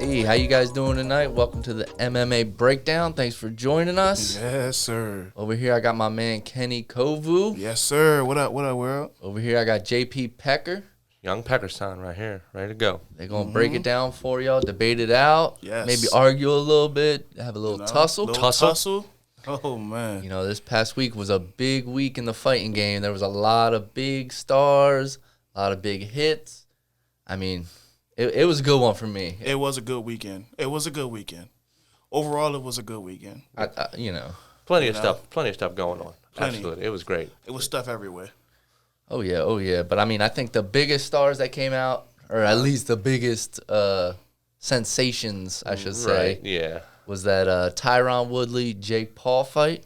Hey, how you guys doing tonight? Welcome to the MMA Breakdown. Thanks for joining us. Yes, sir. Over here, I got my man Kenny Kovu. Yes, sir. What up, world? Over here, I got JP Pecker. Young Peckerstown right here, ready to go. They're going to break it down for y'all, debate it out, Yes. maybe argue a little bit, have a little tussle. Tussle? Oh, man. You know, this past week was a big week in the fighting game. There was a lot of big stars, a lot of big hits. I mean, it was a good one for me. It was a good weekend. Overall, it was a good weekend. Plenty of stuff going on. Plenty. Absolutely, it was great. It was stuff everywhere. Oh, yeah. But, I mean, I think the biggest stars that came out, or at least the biggest sensations, I should say, Right, yeah. was that Tyron Woodley, Jake Paul fight,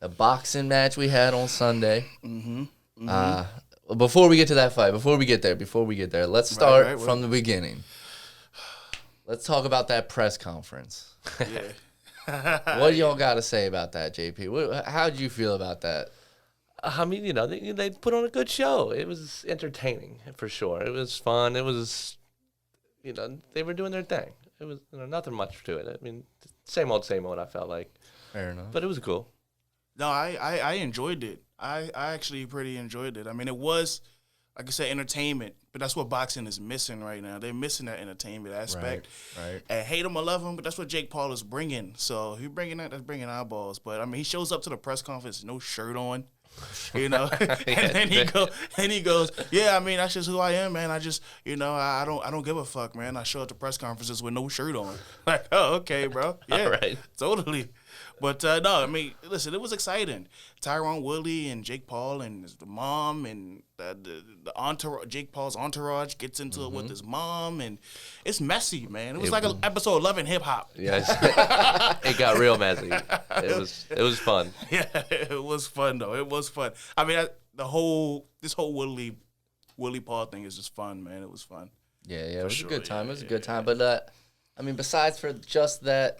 the boxing match we had on Sunday. Before we get to that fight, before we get there, let's start from the beginning. Let's talk about that press conference. Yeah. What do y'all got to say about that, JP? How'd you feel about that? I mean, they put on a good show. It was entertaining, for sure. It was fun. It was, they were doing their thing. It was nothing much to it. I mean, same old, I felt like. Fair enough. But it was cool. No, I enjoyed it. I actually pretty enjoyed it. I mean, it was, like I said, entertainment. But that's what boxing is missing right now. They're missing that entertainment aspect. Right. And hate him or love him, but that's what Jake Paul is bringing. So if he's bringing that, that's bringing eyeballs. But, I mean, he shows up to the press conference, no shirt on. And then he goes, yeah, I mean, that's just who I am, man. I just, I don't give a fuck, man. I show up to press conferences with no shirt on. Like, oh, okay, bro. Yeah, All right. Totally. But, no, I mean, listen, it was exciting. Tyron Woodley and Jake Paul and the mom and the entourage, Jake Paul's entourage gets into it with his mom. And it's messy, man. It was like an episode 11 hip-hop. Yes. It got real messy. It was fun. Yeah, it was fun, though. It was fun. I mean, this whole Woodley Paul thing is just fun, man. It was fun. Yeah, it was a good time. It was a good time. But, I mean, besides for just that,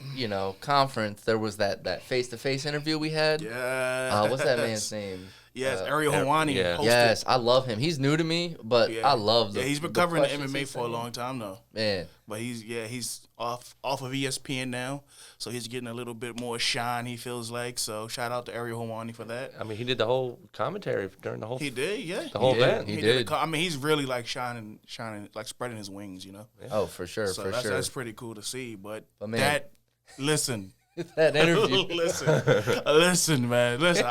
conference, there was that face-to-face interview we had. Yeah. What's that man's name? Yes, Ariel Helwani. yeah. Hosted. Yes, I love him. He's new to me, but I love the. Yeah, he's been covering the questions MMA he's for a saying. long time though. Man, But he's off of ESPN now, so he's getting a little bit more shine. He feels like so. Shout out to Ariel Helwani for that. I mean, he did the whole commentary during the whole. He did, yeah. The whole He did. event. He did. I mean, he's really like shining, like spreading his wings, oh for sure, So for sure. that's pretty cool to see. But man. listen. that interview. listen, man. Listen,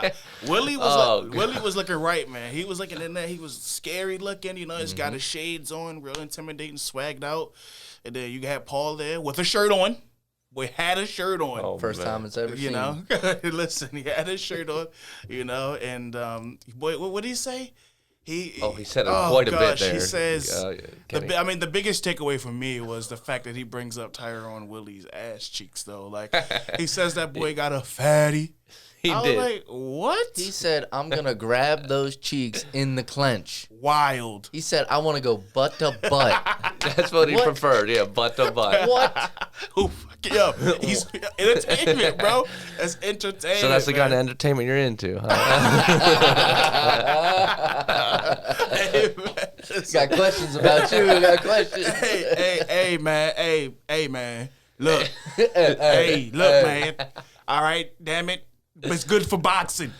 Willie was looking right, man. He was looking in there. He was scary looking. He's got his shades on, real intimidating, swagged out. And then you had Paul there with a shirt on. We had a shirt on. Oh, First man. time it's ever seen. Listen, he had his shirt on. And boy, what did he say? He said it quite a bit there. He says, Kenny. the biggest takeaway for me was the fact that he brings up Tyron Woodley's ass cheeks, though. Like, he says that boy got a fatty. He I was did. like, what? He said, "I'm gonna grab those cheeks in the clench." Wild. He said, "I want to go butt to butt." That's what he What? preferred. Yeah, butt to butt. What? Yo, he's entertainment, bro. That's entertainment. So that's the kind of entertainment you're into, huh? Hey, man. Got questions about you. Got questions. Hey, man. Look. Hey, look, man. All right, damn it. It's good for boxing.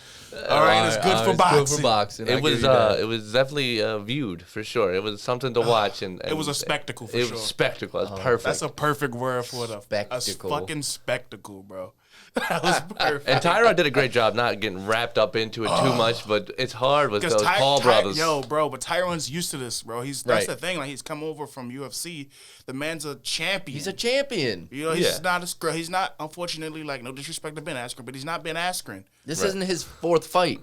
All right, it's good for boxing. Good for boxing. I It give was you that. it was definitely viewed for sure. It was something to watch, and It was a spectacle for it sure. was spectacle. It's perfect. That's a perfect word for it. A Spectacle. fucking spectacle, bro. That was perfect. and Tyrod did a great job not getting wrapped up into it too much, but it's hard with those Paul brothers. But Tyron's used to this, bro. That's Right. the thing. Like, he's come over from UFC. The man's a champion. He's a champion. He's not a scrub. He's not, unfortunately, like, no disrespect to Ben Askren, but he's not Ben Askren. This isn't his fourth fight.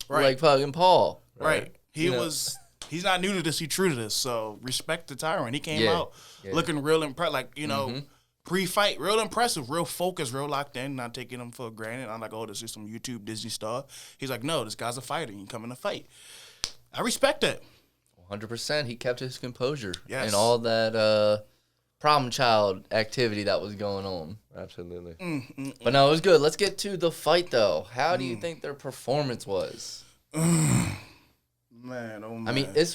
Right. Like fucking Paul. Right. He's not new to this. He's true to this. So respect to Tyron. He came out looking real impressed. Like, pre-fight, real impressive, real focused, real locked in, not taking him for granted. I'm like, oh, this is some YouTube Disney star. He's like, no, this guy's a fighter. He can come in a fight. I respect that. 100%. He kept his composure. Yes. And all that problem child activity that was going on. Absolutely. But no, it was good. Let's get to the fight, though. How do you think their performance was? Man, oh man. I mean, it was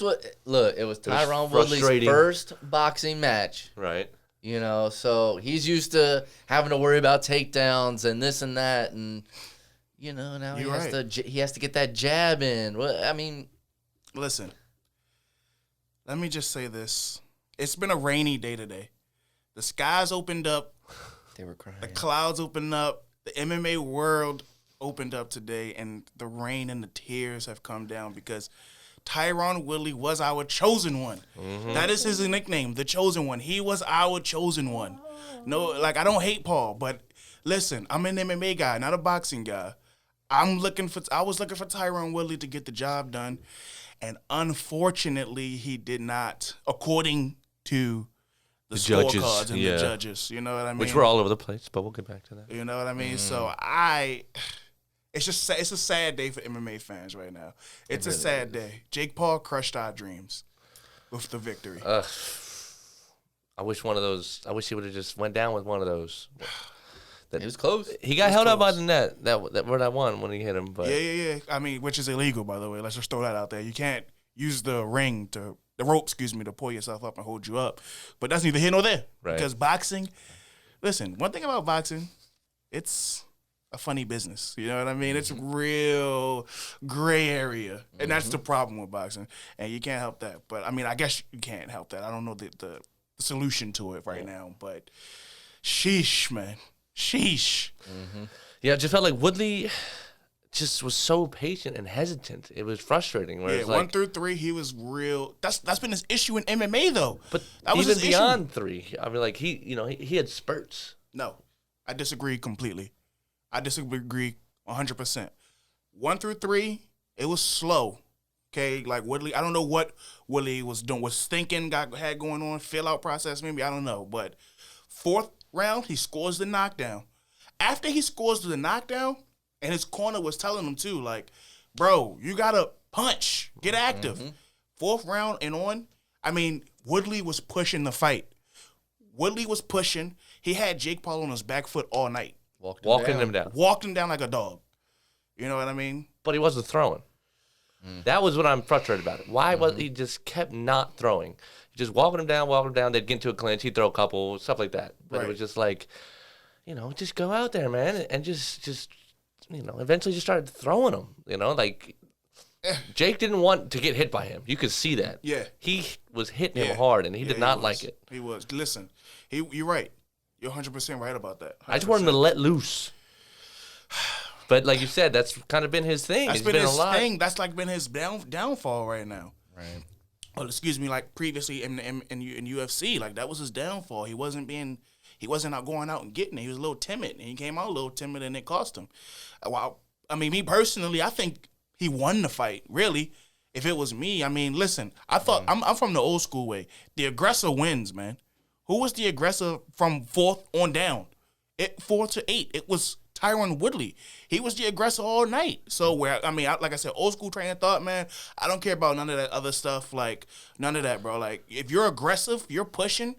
Tyron Woodley's frustrating. first boxing match. Right. You know, so he's used to having to worry about takedowns and this and that, and you know now he has to get that jab in. Well, I mean, listen. Let me just say this: it's been a rainy day today. The skies opened up. They were crying. The clouds opened up. The MMA world opened up today, and the rain and the tears have come down because Tyron Woodley was our chosen one. Mm-hmm. That is his nickname, the chosen one. He was our chosen one. No, like, I don't hate Paul, but listen, I'm an MMA guy, not a boxing guy. I was looking for Tyron Woodley to get the job done, and unfortunately, he did not, according to the scorecards and the judges. You know what I mean? Which were all over the place, but we'll get back to that. You know what I mean? So it's a sad day for MMA fans right now. It's a sad day. Jake Paul crushed our dreams with the victory. I wish he would have just went down with one of those. It was close. He got held up by the net. That one when he hit him. But yeah. I mean, which is illegal, by the way. Let's just throw that out there. You can't use the rope, to pull yourself up and hold you up. But that's neither here nor there. Right. Because boxing, listen, one thing about boxing, it's a funny business. You know what I mean? It's real gray area. And that's the problem with boxing. And you can't help that. But, I mean, I guess you can't help that. I don't know the solution to it right now. But sheesh, man. Sheesh. Mm-hmm. Yeah, it just felt like Woodley just was so patient and hesitant. It was frustrating. Yeah, 1 through 3, he was real. That's been his issue in MMA, though. But that was even beyond 3, I mean, like, he had spurts. No, I disagree completely. I disagree 100%. 1 through 3, it was slow. Okay, like Woodley, I don't know what Woodley was doing, was thinking, had going on, fill-out process maybe, I don't know. But 4th round, he scores the knockdown. After he scores the knockdown, and his corner was telling him too, like, bro, you gotta punch, get active. 4th round and on, I mean, Woodley was pushing the fight. Woodley was pushing. He had Jake Paul on his back foot all night. Walking him down. Walked him down like a dog. You know what I mean? But he wasn't throwing. That was what I'm frustrated about. Why was he just kept not throwing? Just walking him down. They'd get into a clinch. He'd throw a couple, stuff like that. But it was just like, just go out there, man, and just eventually just started throwing him. Like Jake didn't want to get hit by him. You could see that. Yeah. He was hitting him hard, and he did not like it. He was. Listen, you're right. You're 100% right about that. 100%. I just want him to let loose. But like you said, that's kind of been his thing. That's been his thing. That's like been his downfall right now. Right. Well, excuse me, like previously in UFC, like that was his downfall. He wasn't out going out and getting it. He was a little timid, and he came out a little timid, and it cost him. Well, I mean, me personally, I think he won the fight. Really, if it was me, I mean, listen, I thought I'm from the old school way. The aggressor wins, man. Who was the aggressor from 4th on down? 4 to 8. It was Tyron Woodley. He was the aggressor all night. So like I said, old school train of thought, man. I don't care about none of that other stuff. Like none of that, bro. Like if you're aggressive, you're pushing,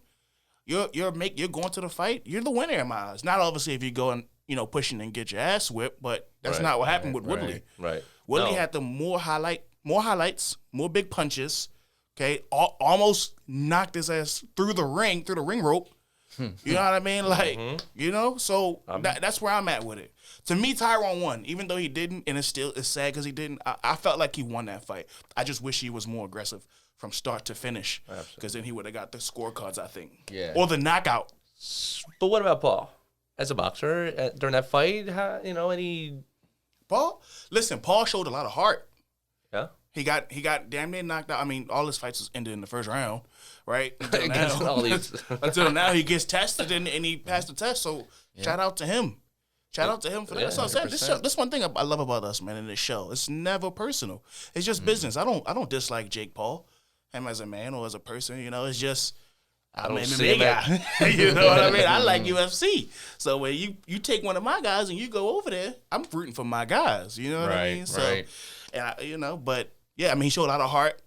you're going to the fight. You're the winner in my eyes. Not obviously if you go and pushing and get your ass whipped, but that's not what happened with Woodley. Right. Woodley had the more highlights, more big punches. Okay, almost knocked his ass through the ring rope. You know what I mean? Like, so that's where I'm at with it. To me, Tyron won, even though he didn't, and it's sad because he didn't. I felt like he won that fight. I just wish he was more aggressive from start to finish, because then he would have got the scorecards, I think. Yeah. Or the knockout. But what about Paul? As a boxer, during that fight, any... Paul showed a lot of heart. Yeah? He got damn near knocked out. I mean, all his fights was ended in the 1st round, right? Until now, he gets tested and he passed the test. So shout out to him. Shout out to him for that. That's what I'm saying. This one thing I love about us, man, in this show. It's never personal. It's just business. I don't dislike Jake Paul, him as a man or as a person. It's just I'm an MMA guy. You know what I mean? I like UFC. So when you take one of my guys and you go over there, I'm rooting for my guys. You know what I mean? So, and but. Yeah, I mean, he showed a lot of heart,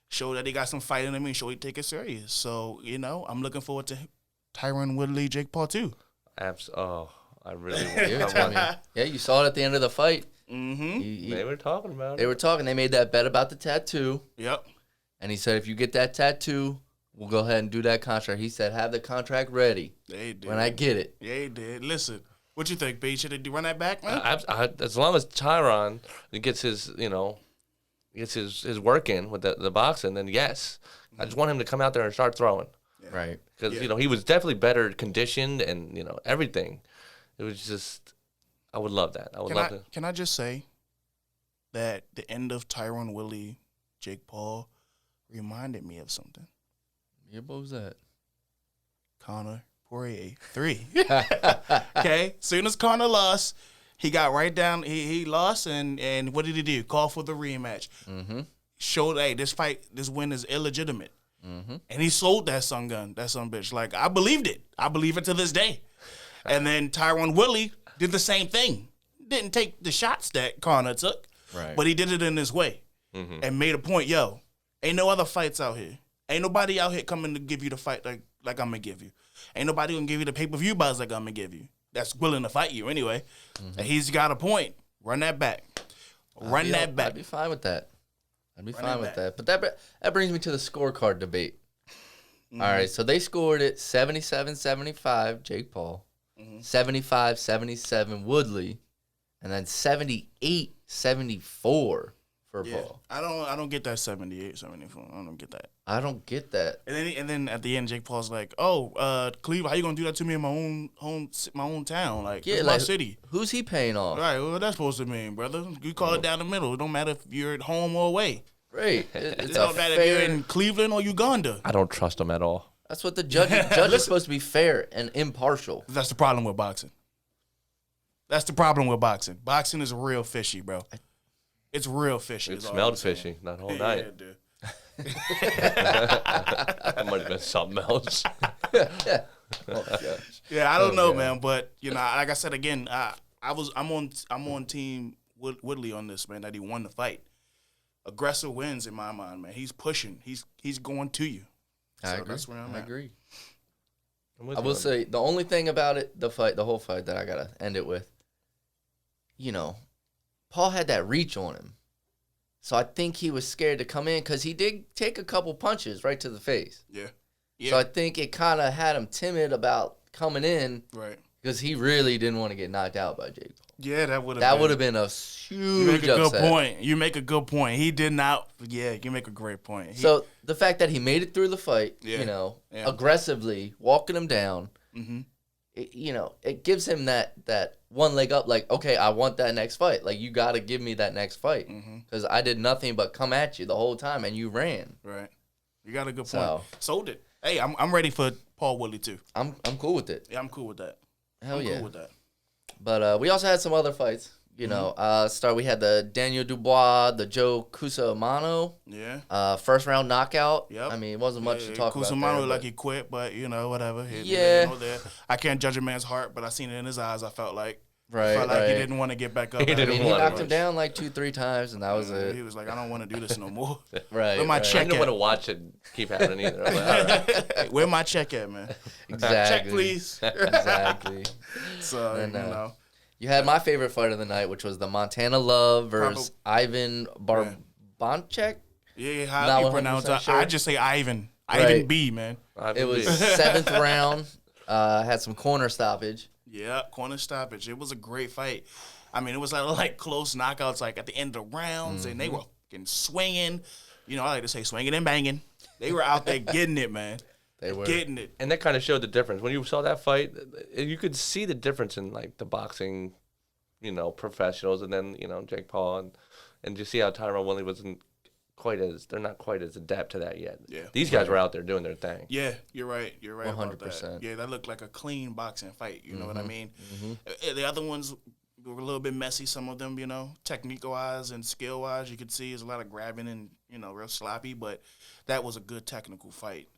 showed that he got some fight in him, and showed he take it serious. So, I'm looking forward to Tyron Woodley, Jake Paul, too. I really Yeah, you saw it at the end of the fight. Mm-hmm. They were talking about it. They were talking. They made that bet about the tattoo. Yep. And he said, if you get that tattoo, we'll go ahead and do that contract. He said, have the contract ready when I get it. Yeah, he did. Listen, what you think, B? Should they run that back, man? As long as Tyron gets his, his work in with the boxing, then yes. I just want him to come out there and start throwing. Yeah. Right. Because, he was definitely better conditioned and, everything. It was just, I would love that. Can I just say that the end of Tyron Woodley, Jake Paul, reminded me of something. Yeah, what was that? Conor Poirer 3. Okay, soon as Conor lost, he got right down. He lost, and what did he do? Call for the rematch. Mm-hmm. Showed, hey, this win is illegitimate. Mm-hmm. And he sold that son bitch. Like, I believed it. I believe it to this day. And then Tyron Woodley did the same thing. Didn't take the shots that Conor took, right? But he did it in his way and made a point. Yo, ain't no other fights out here. Ain't nobody out here coming to give you the fight like I'm going to give you. Ain't nobody going to give you the pay-per-view buys like I'm going to give you. That's willing to fight you anyway. And he's got a point. Run that back. Run that back. I'd be fine with that. But that brings me to the scorecard debate. All right, so they scored it 77-75, Jake Paul, 75-77, Woodley, and then 78-74 for Paul. I don't get that 78-74. I don't get that. I don't get that. And then at the end, Jake Paul's like, "Oh, Cleveland, how you gonna do that to me in my own town? Like, it's my city. Who's he paying off? All right, what that's supposed to mean, brother? You call it down the middle. It don't matter if you're at home or away. Right. It don't matter if you're in Cleveland or Uganda. I don't trust him at all. That's what the judge is supposed to be, fair and impartial. That's the problem with boxing. Boxing is real fishy, bro. It's real fishy. It smelled fishy that whole night. Yeah, dude. That might have been something else. Oh, gosh. Yeah, I don't know, man, but like I said again, I'm on team Woodley on this, man. That he won the fight. Aggressive wins in my mind, man. He's pushing. He's going to you. I agree. That's where I'm at. agree. I will say the only thing about it, the whole fight that I gotta end it with. Paul had that reach on him, so I think he was scared to come in because he did take a couple punches right to the face. Yeah. So I think it kind of had him timid about coming in, right? Because he really didn't want to get knocked out by Jake Paul. Yeah, that would have been a huge You make a upset. good point. You make a good point. He did not. Yeah, you make a great point. So the fact that he made it through the fight, aggressively walking him down, it gives him that one leg up. Like, okay, I want that next fight. Like, you got to give me that next fight because I did nothing but come at you the whole time and you ran. Right. You got a good point. Sold it. Hey, I'm ready for Paul Woodley too. I'm cool with it. Yeah, I'm cool with that. Hell yeah. Cool with that. But we also had some other fights. We had the Daniel Dubois, the Joe Cusimano. Yeah. First round knockout. Yep. I mean, it wasn't much to talk about. Cusimano like he quit, but whatever. I can't judge a man's heart, but I seen it in his eyes. I felt like. Right. He didn't want to get back up. He knocked him down like 2-3 times, and that was it. He was like, I don't want to do this no more. Right. Where my check I didn't want to watch it keep happening either. I'm like, all right. Where my check at, man? Exactly. Check, please. Exactly. So, you had my favorite fight of the night, which was the Montana Love versus Ivan Barbonchek. Yeah, how you pronounce it? Sure. I just say Ivan. Right. Ivan B, man. It was 7th round. Had some corner stoppage. Yeah, corner stoppage. It was a great fight. I mean, it was like close knockouts, like at the end of the rounds, and they were fucking swinging. I like to say swinging and banging. They were out there getting it, man. They were getting it. And that kind of showed the difference. When you saw that fight, you could see the difference in like the boxing, professionals, and then Jake Paul, and you see how Tyron Woodley they're not quite as adept to that yet. Yeah. These guys were out there doing their thing. Yeah, you're right. You're right 100%. about that. Yeah, that looked like a clean boxing fight. You know what I mean? The other ones were a little bit messy, some of them, technique-wise and skill-wise. You could see there's a lot of grabbing and, real sloppy, but that was a good technical fight.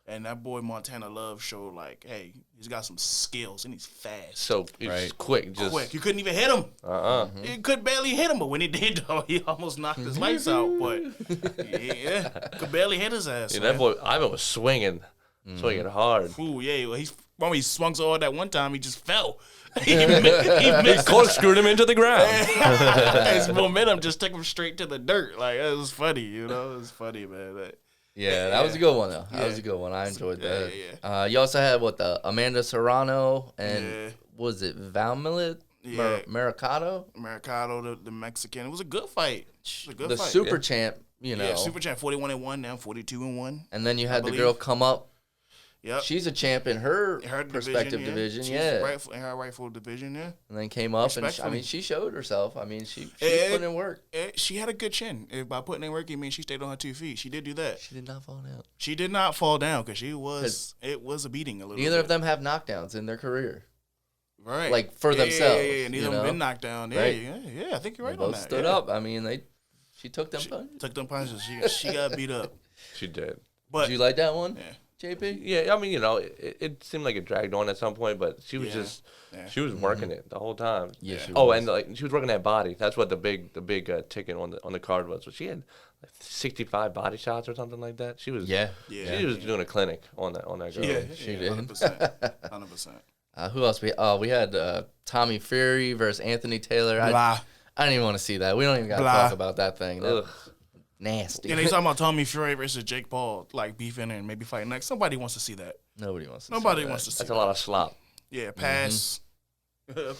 And that boy Montana Love showed like, hey, he's got some skills and he's fast. So he's just quick. You couldn't even hit him. You could barely hit him, but when he did, though, he almost knocked his lights out. But yeah, could barely hit his ass. Yeah, that boy Ivan was swinging hard. Ooh, yeah. Well, he swung so hard that one time he just fell. he missed. Screwed him into the ground. His momentum just took him straight to the dirt. Like, it was funny, It was funny, man. Yeah, that was a good one though. That was a good one. I enjoyed that. Yeah. You also had the Amanda Serrano and was it Valmillet? Mercado, the Mexican. It was a good fight. The super champ, Yeah, super champ, 41-1, now 42-1. And then you had the girl come up. Yep. She's a champ in her prospective division. She's in her rightful division, yeah. And then came up and she showed herself. I mean, she put in work. She had a good chin. By putting in work, you mean she stayed on her 2 feet. She did do that. She did not fall down. She did not fall down because it was a beating a little bit. Neither of them have knockdowns in their career. Right. Like for themselves. Yeah. Neither of them been knocked down. Yeah, I think you're right on that. Both stood up. I mean, she took them punches. Took them punches. She got beat up. She did. But did you like that one? Yeah. JP? Yeah, I mean, it seemed like it dragged on at some point, but she was she was working it the whole time. Yeah, she was. Was. And she was working that body. That's what the big ticket on the card was. So she had 65 body shots or something like that. She was She was doing a clinic on that girl. Yeah, she did. 100%. Who else? We had Tommy Fury versus Anthony Taylor. I don't even want to see that. We don't even got to talk about that thing. Nasty. Yeah, they talking about Tommy Fury versus Jake Paul, like beefing and maybe fighting next. Somebody wants to see that. Nobody wants to Nobody wants to see That's that. a lot of slop. Yeah, pass.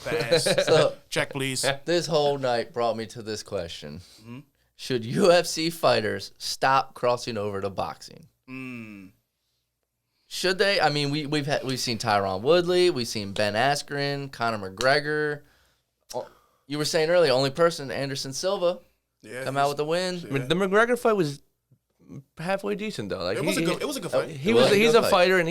Pass. So, check, please. This whole night brought me to this question. Mm-hmm. Should UFC fighters stop crossing over to boxing? Should they? I mean, we've seen Tyron Woodley. We've seen Ben Askren, Conor McGregor. You were saying earlier, only person, Anderson Silva. Come out with the win. Yeah. The McGregor fight was halfway decent though. Like it was a good fight. He's a fighter, and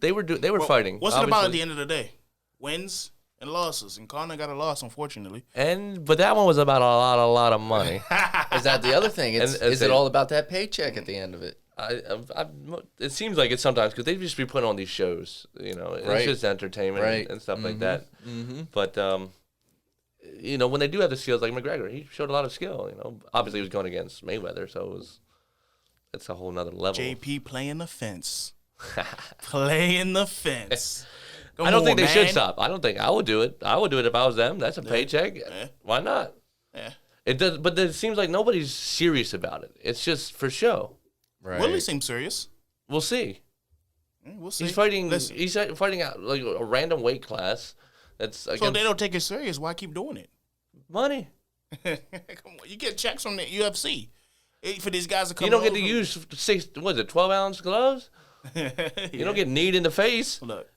they were fighting. What's it about at the end of the day? Wins and losses, and Conor got a loss, unfortunately. But that one was about a lot of money. Is that the other thing? Is it all about that paycheck at the end of it? It seems like it sometimes because they just be putting on these shows. It's just entertainment and stuff like that. Mm-hmm. But when they do have the skills, like McGregor, he showed a lot of skill. Obviously he was going against Mayweather, so it's a whole nother level. JP playing the fence, playing the fence. I don't think they should stop. I don't think I would do it. I would do it if I was them. That's a paycheck. Yeah. Why not? Yeah. It does, but it seems like nobody's serious about it. It's just for show. Right. Woodley seems serious. We'll see. We'll see. He's fighting. Listen. He's fighting out like a random weight class. So they don't take it serious. Why keep doing it? Money. Come on, you get checks from the UFC for these guys to come. You don't get to use 12-ounce gloves. You don't get kneed in the face. Look,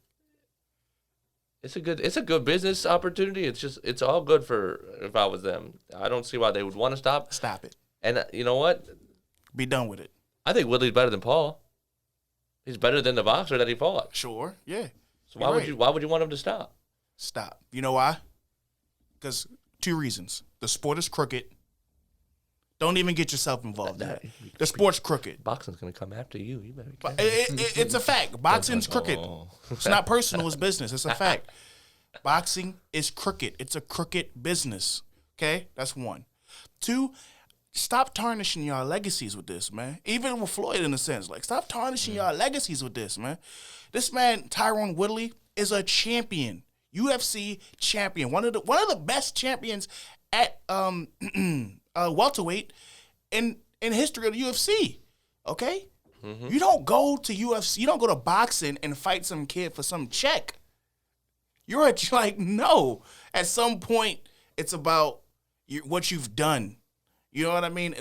it's a good business opportunity. It's all good for if I was them. I don't see why they would want to stop. Stop it. And you know what? Be done with it. I think Woodley's better than Paul. He's better than the boxer that he fought. Sure, yeah. So why would you want him to stop? Stop. You know why? Because 2 reasons. The sport is crooked. Don't even get yourself involved in it. The sport's crooked. Boxing's going to come after you. You better it's a fact. Boxing's crooked. It's not personal. It's business. It's a fact. Boxing is crooked. It's a crooked business. Okay? That's 1. 2, stop tarnishing y'all legacies with this, man. Even with Floyd, in a sense. Like, stop tarnishing y'all legacies with this, man. This man, Tyron Woodley, is a champion. UFC champion. One of the best champions at welterweight in history of the UFC. Okay? Mm-hmm. You don't go to UFC, you don't go to boxing and fight some kid for some check. You're no. At some point, it's about what you've done. You know what I mean?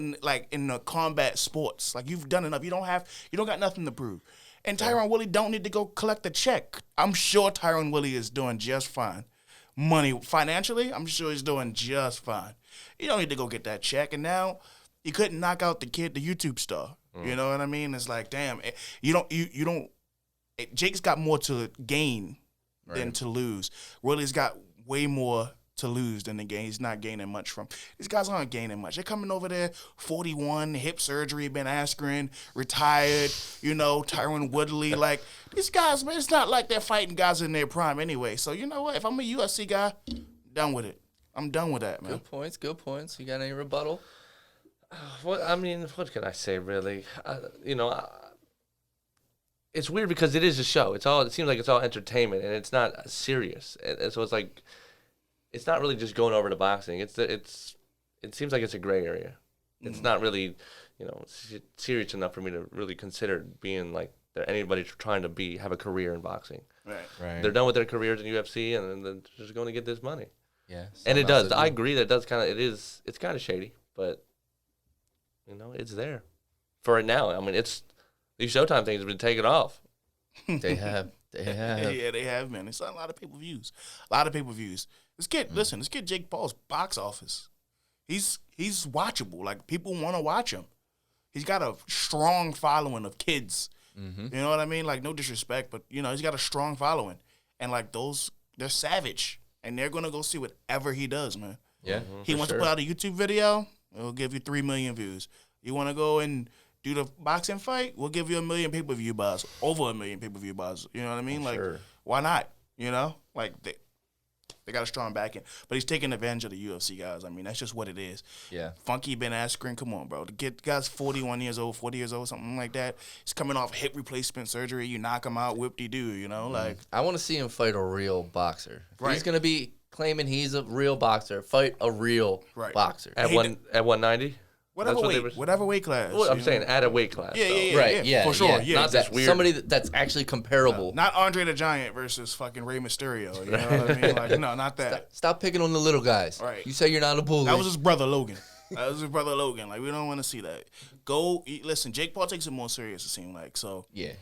In the combat sports. Like, you've done enough. You don't got nothing to prove. And Tyron Woodley don't need to go collect a check. I'm sure Tyron Woodley is doing just fine. Financially, I'm sure he's doing just fine. You don't need to go get that check. And now you couldn't knock out the kid, the YouTube star. You know what I mean? It's like, damn, Jake's got more to gain than to lose. Woodley's got way more to lose than to gain. He's not gaining much from. These guys aren't gaining much. They're coming over there, 41, hip surgery, Ben Askren, retired, Tyron Woodley. Like, these guys, man, it's not like they're fighting guys in their prime anyway. So, you know what? If I'm a UFC guy, done with it. I'm done with that, man. Good points. You got any rebuttal? What can I say, really? It's weird because it is a show. It seems like it's all entertainment, and it's not serious. And so it's like, it's not really just going over to boxing. It seems like it's a gray area. It's not really, serious enough for me to really consider being like anybody trying to have a career in boxing. Right. They're done with their careers in UFC, and then they're just going to get this money. Yeah. And it does. I agree that it does it's kind of shady, but it's there for it now. I mean, these Showtime things have been taken off. They have. Yeah, they have, man. It's a lot of pay-per-views. Let's get Jake Paul's box office. He's watchable. Like, people want to watch him. He's got a strong following of kids. Mm-hmm. You know what I mean? Like, no disrespect, but, he's got a strong following. And, like, they're savage. And they're going to go see whatever he does, man. Yeah. He wants to put out a YouTube video, it'll give you 3 million views. You want to go and do the boxing fight, we'll give you 1 million pay-per-view buys, over 1 million pay-per-view buys. You know what I mean? Why not? Like, they got a strong backing. But he's taking advantage of the UFC guys. I mean, that's just what it is. Yeah. Funky Ben Askren, come on, bro. The guy's 40 years old, something like that. He's coming off hip replacement surgery. You knock him out, whip-de-doo, like. I want to see him fight a real boxer. Right. He's going to be claiming he's a real boxer. Fight a real boxer. At 190? Whatever weight class. Well, I'm saying at a weight class. Yeah. Right, yeah. For sure, yeah. Not this weird. Somebody that's actually comparable. Not Andre the Giant versus fucking Rey Mysterio. You know what I mean? Like, no, not that. Stop picking on the little guys. Right. You say you're not a bully. That was his brother Logan. Like, we don't want to see that. Listen, Jake Paul takes it more serious, it seems like. So, yeah.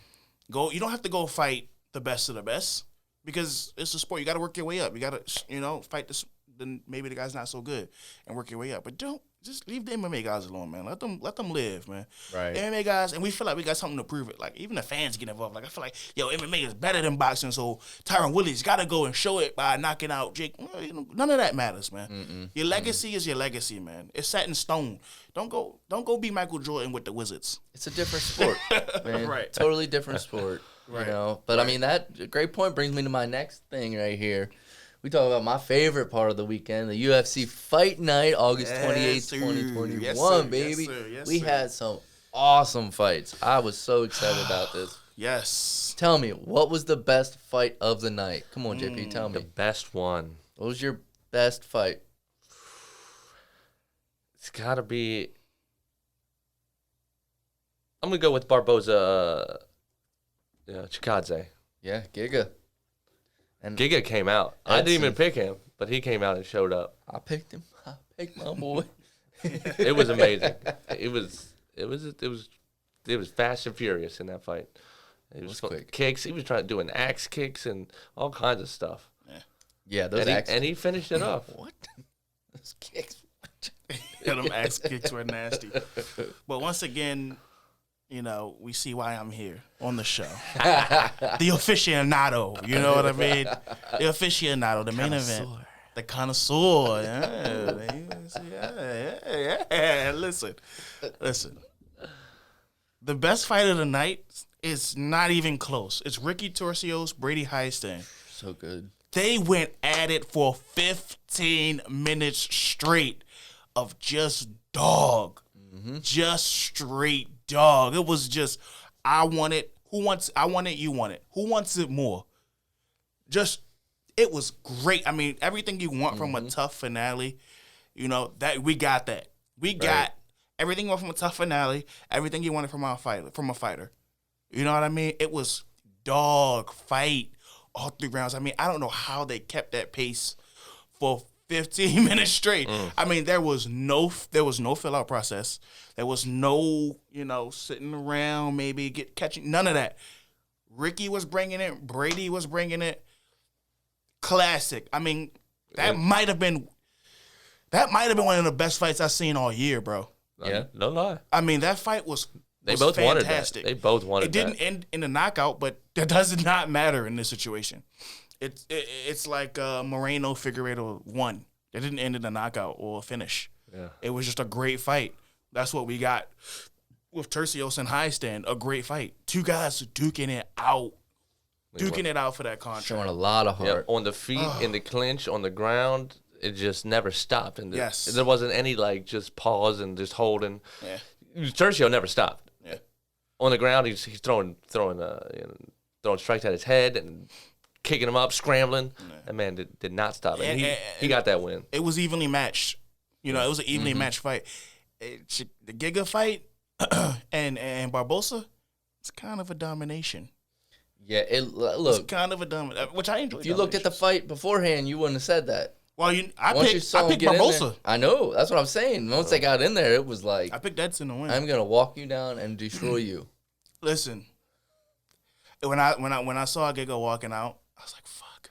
You don't have to go fight the best of the best because it's a sport. You got to work your way up. You got to, fight this. Then maybe the guy's not so good and work your way up. But just leave the MMA guys alone, man. Let them live, man. Right. The MMA guys, and we feel like we got something to prove it. Like, even the fans get involved. Like, I feel like, MMA is better than boxing, so Tyron Woodley's got to go and show it by knocking out Jake. None of that matters, man. Your legacy is your legacy, man. It's set in stone. Don't go be Michael Jordan with the Wizards. It's a different sport, man. Right. Totally different sport. Right. But I mean, that great point brings me to my next thing right here. We talk about my favorite part of the weekend, the UFC Fight Night, August 28th, 2021, baby. We had some awesome fights. I was so excited about this. Yes. Tell me, what was the best fight of the night? Come on, JP, tell me. The best one. What was your best fight? It's got to be... I'm going to go with Barboza Chikadze. Yeah, Giga. And Giga came out. I didn't even pick him, but he came out and showed up. I picked him. I picked my boy. It was amazing. It was fast and furious in that fight. It was quick. Kicks. He was doing axe kicks and all kinds of stuff. Yeah, those and he finished it off. What? Those kicks. Them axe kicks were nasty. But once again, we see why I'm here on the show. The aficionado, you know what I mean? The aficionado, the main event. The connoisseur. Yeah. Listen. The best fight of the night is not even close. It's Ricky Torcios, Brady Hiestand. So good. They went at it for 15 minutes straight of just dog. Mm-hmm. Just straight dog. It was just, I want it, you want it. Who wants it more? It was great. I mean, everything you want from a tough finale, that we got that. We got everything you want from a tough finale, everything you wanted from a fighter. You know what I mean? It was dog fight all 3 rounds. I mean, I don't know how they kept that pace for 15 minutes straight. I mean, there was no fill-out process. There was no, sitting around, maybe catching, none of that. Ricky was bringing it. Brady was bringing it. Classic. I mean, that might have been one of the best fights I've seen all year, bro. Yeah, no lie. I mean, that fight was both fantastic. Wanted that. They both wanted that. It didn't end in a knockout, but that does not matter in this situation. It's like Moreno Figueiredo won. It didn't end in a knockout or a finish. Yeah. It was just a great fight. That's what we got with Tercios and Hiestand. A great fight. 2 guys duking it out. Duking it out for that contract. Showing a lot of heart. Yeah, on the feet, in the clinch, on the ground. It just never stopped. And there wasn't any, just pause and just holding. Yeah. Tercio never stopped. Yeah. On the ground, he's throwing strikes at his head and kicking him up, scrambling. Yeah. That man did not stop. And he got that win. It was evenly matched. It was an evenly matched fight. The Giga fight, and Barbosa, it's kind of a domination. Yeah, It's kind of a domination, which I enjoy. If you looked at the fight beforehand, you wouldn't have said that. Well, I picked Barbosa. I know. That's what I'm saying. Once they got in there, it was like, I picked Edson to win. I'm gonna walk you down and destroy you. Listen, when I saw Giga walking out, I was like, fuck.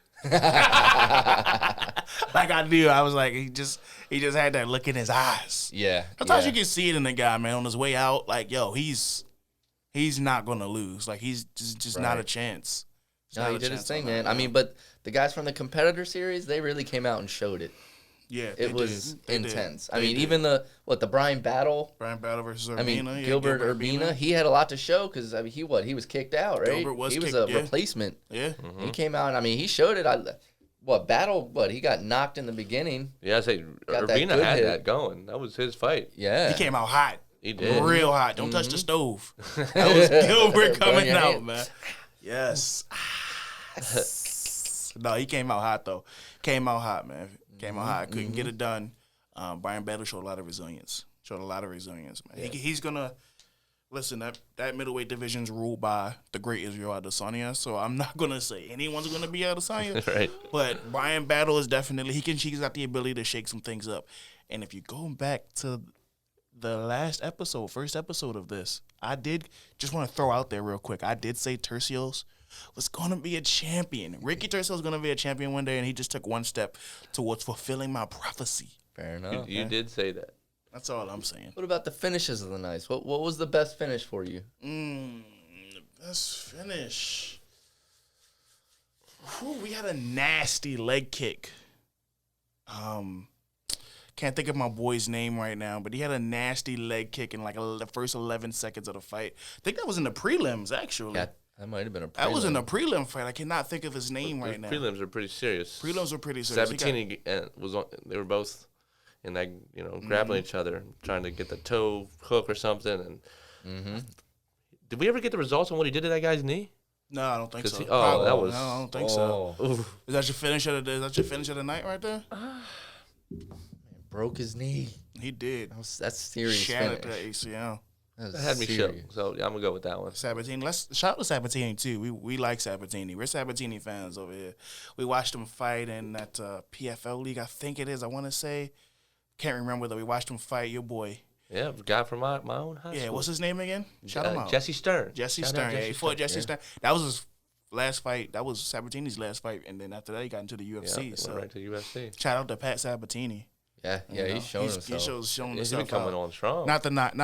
Like I knew. I was like, he just had that look in his eyes. Yeah. Sometimes you can see it in the guy, man, on his way out. Like, yo, he's not gonna lose. Like, he's just not a chance. No, he did his thing, man. I mean, but the guys from the competitor series, they really came out and showed it. Yeah, it was intense. I mean, even the Brian Battle versus Urbina. I mean, Gilbert Urbina, he had a lot to show because I mean, he was kicked out, right? Gilbert was he was a replacement. Yeah, he came out. I mean, he showed it. Battle? He got knocked in the beginning. Yeah, I say Urbina had that going. That was his fight. Yeah, he came out hot. He did, real hot. Don't touch the stove. That was Gilbert coming out, man. Yes. No, he came out hot though. Came out hot, man. Came out hot. Couldn't get it done. Brian Battle showed a lot of resilience. Man. Yeah. He's gonna listen. That middleweight division's ruled by the great Israel Adesanya. So I'm not gonna say anyone's gonna be Adesanya. Right. But Brian Battle is definitely he's got the ability to shake some things up. And if you go back to the first episode of this, I did just want to throw out there real quick. I did say Tercios was going to be a champion. Ricky Tercios was going to be a champion one day, and he just took one step towards fulfilling my prophecy. Fair enough. You did say that. That's all I'm saying. What about the finishes of the night? What was the best finish for you? The best finish. We had a nasty leg kick. Can't think of my boy's name right now, but he had a nasty leg kick in like the first 11 seconds of the fight. I think that was in the prelims, actually. Yeah, that might have been a prelim. That was in a prelim fight. I cannot think of his name right now. Prelims are pretty serious. Prelims were pretty serious. Sabatini was on. They were both in that, grappling each other, trying to get the toe hook or something. And did we ever get the results on what he did to that guy's knee? No, I don't think so. No, I don't think so. Is that your finish of the night right there? Broke his knee. He did. That's serious. Shattered that ACL. That had me shook. So yeah, I'm gonna go with that one. Sabatini. Let's shout out to Sabatini too. We like Sabatini. We're Sabatini fans over here. We watched him fight in that PFL league. I think it is. I want to say. Can't remember though. We watched him fight your boy. Yeah, guy from my own high school. Yeah, what's his name again? Shout him out. Jesse Stern. Jesse Stern. Yeah, he fought Jesse Stern. That was his last fight. That was Sabatini's last fight, and then after that he got into the UFC. Yeah, so went right to UFC. Shout out to Pat Sabatini. Yeah, he's showing himself. He's showing He's himself been coming out. on strong. Not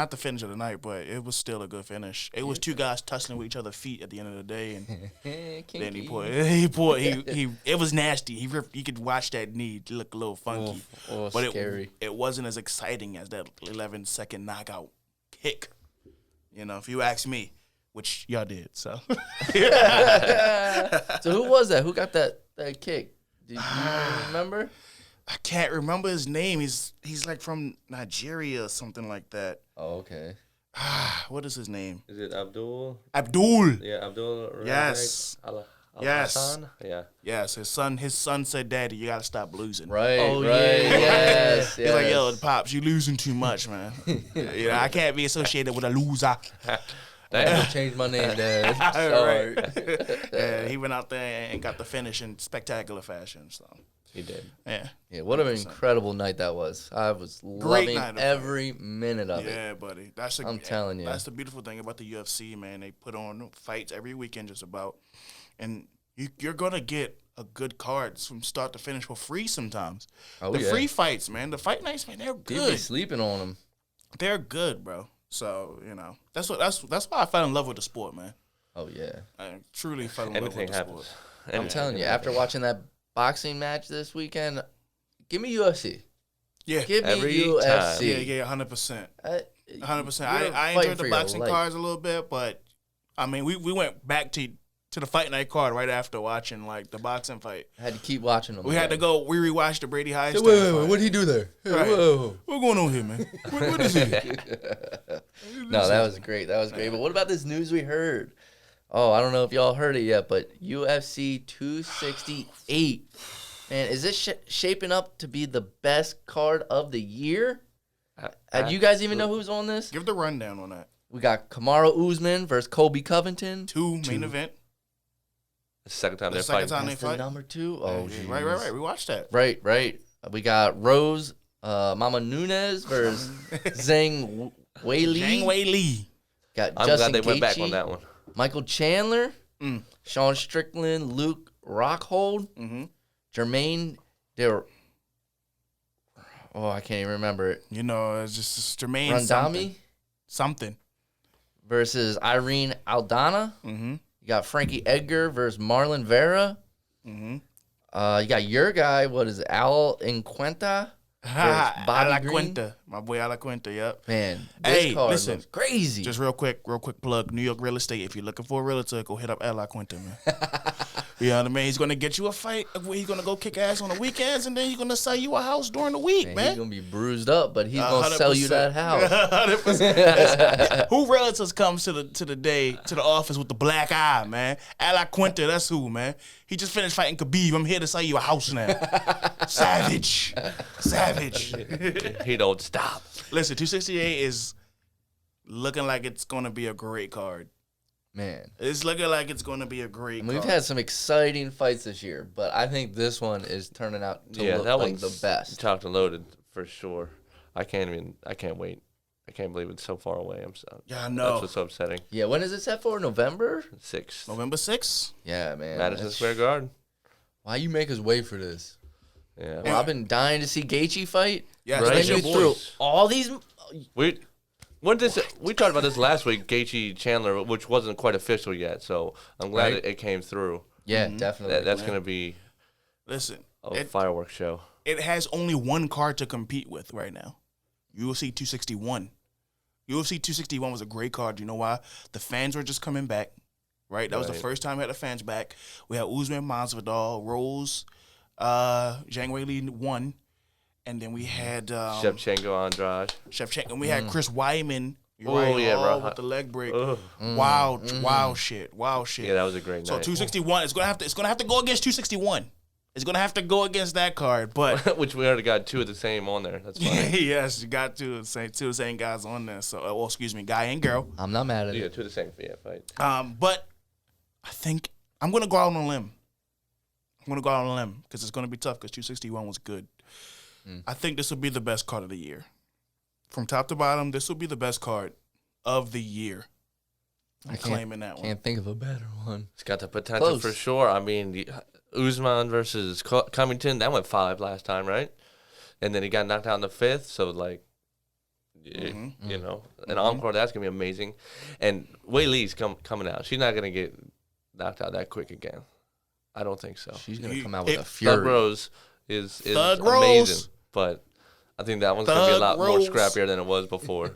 the finish of the night, but it was still a good finish. It was two guys tussling with each other's feet at the end of the day, and then it was nasty. You could watch that knee look a little funky, but scary. It wasn't as exciting as that 11-second knockout kick. If you ask me, which y'all did. So, so who was that? Who got that kick? Do you remember? I can't remember his name. He's like from Nigeria or something like that. Oh, okay. What is his name? Is it Abdul? Abdul. Yeah, Abdul. Yes. Yes. Hassan? Yeah. Yes. His son said, "Daddy, you gotta stop losing." Right. Oh, right. yeah. Yes. He's like, "Yo, Pops, you losing too much, man. I can't be associated with a loser." I changed my name, Dad. Sorry. Right. Yeah, he went out there and got the finish in spectacular fashion. So. He did. Yeah, what an incredible night that was. I was loving every minute of it. Yeah, buddy. I'm telling you. That's the beautiful thing about the UFC, man. They put on fights every weekend just about. And you're going to get a good card from start to finish for free sometimes. The free fights, man. The fight nights, man, they're good. People be sleeping on them. They're good, bro. So, that's why I fell in love with the sport, man. Oh, yeah. I truly fell in love with the sport. I'm telling you, after watching that boxing match this weekend, give me UFC. Yeah. Give me UFC. Yeah, 100%. 100%. I enjoyed the boxing cards a little bit, but, I mean, we went back to the fight night card right after watching, like, the boxing fight. I had to keep watching them. We rewatched the Brady High. Wait, what did he do there? Hey, right. Whoa. What's going on here, man? What is it? No, that was great. That was great. But what about this news we heard? Oh, I don't know if y'all heard it yet, but UFC 268. Man, is this shaping up to be the best card of the year? Do you guys even know who's on this? Give the rundown on that. We got Kamaru Usman versus Colby Covington. 2 main event. The second time The they second fight. time they That's the fight. number 2. Oh, Yeah, right. We watched that. Right. We got Rose Mama Nunes versus Zhang Weili. Zhang Weili. Got I'm Justin glad they went back Gaethje, on that one. Michael Chandler, Sean Strickland, Luke Rockhold, Jermaine I can't even remember it. You know, it's just Jermaine Randami something. versus Irene Aldana. Mm-hmm. You got Frankie Edgar versus Marlon Vera. Mm-hmm. You got your guy, what is it, Al Encuenta versus Bobby Green. Alacuenta. My boy Alacuenta, yep. Man, this card listen, looks crazy. Just real quick plug. New York real estate. If you're looking for a realtor, go hit up Alacuenta, man. You know what I mean? He's going to get you a fight. He's going to go kick ass on the weekends, and then he's going to sell you a house during the week, man. He's going to be bruised up, but he's going to sell you that house. 100%. Who relatives comes to the office with the black eye, man? Alacuenta, that's who, man. He just finished fighting Khabib. I'm here to sell you a house now. Savage. He don't stop. Listen, 268 is looking like it's going to be a great card. Man. It's looking like it's going to be a great card. We've had some exciting fights this year, but I think this one is turning out to look that like one's the best. Chopped and loaded for sure. I can't wait. I can't believe it's so far away. Yeah, I know. That's what's so upsetting. Yeah, when is it set for? November? 6th. November 6th? Yeah, man. Madison Square Garden. Why you make us wait for this? Yeah. Well, I've been dying to see Gaethje fight. Yeah, Right. that's Then your you threw boys. all these. We talked about this last week, Gaethje Chandler, which wasn't quite official yet. So I'm glad Right. it came through. Yeah, definitely. That's going to be Listen, a fireworks show. it has only one card to compete with right now. UFC 261. UFC 261 was a great card. You know why? The fans were just coming back, right? That was the first time we had the fans back. We had Usman, Masvidal, Rose, Zhang Weili won, and then we had Shevchenko, Andrade. Shevchenko, and we had Chris Weidman. With the leg break. Wow shit. Yeah, that was a great night. So 261, it's gonna have to go against 261. It's gonna have to go against that card, but which we already got 2 of the same on there. That's fine. yes, you got two of the same guys on there. So, excuse me, guy and girl. I'm not mad at Yeah, it. 2 of the same fight. But I think I'm gonna go out on a limb. Because it's gonna be tough. Because 261 was good. I think this will be the best card of the year. From top to bottom, this will be the best card of the year. I'm claiming that one. Can't think of a better one. It's got the potential Close. for sure. I mean, Usman versus Covington, that went 5 last time, right? And then he got knocked out in the 5th. So, like, you know, an encore, that's going to be amazing. And Weili's coming out. She's not going to get knocked out that quick again. I don't think so. She's going to come out with a fury. Thug Rose is Thug amazing. Rose. But I think that one's going to be a lot more Rose. scrappier than it was before.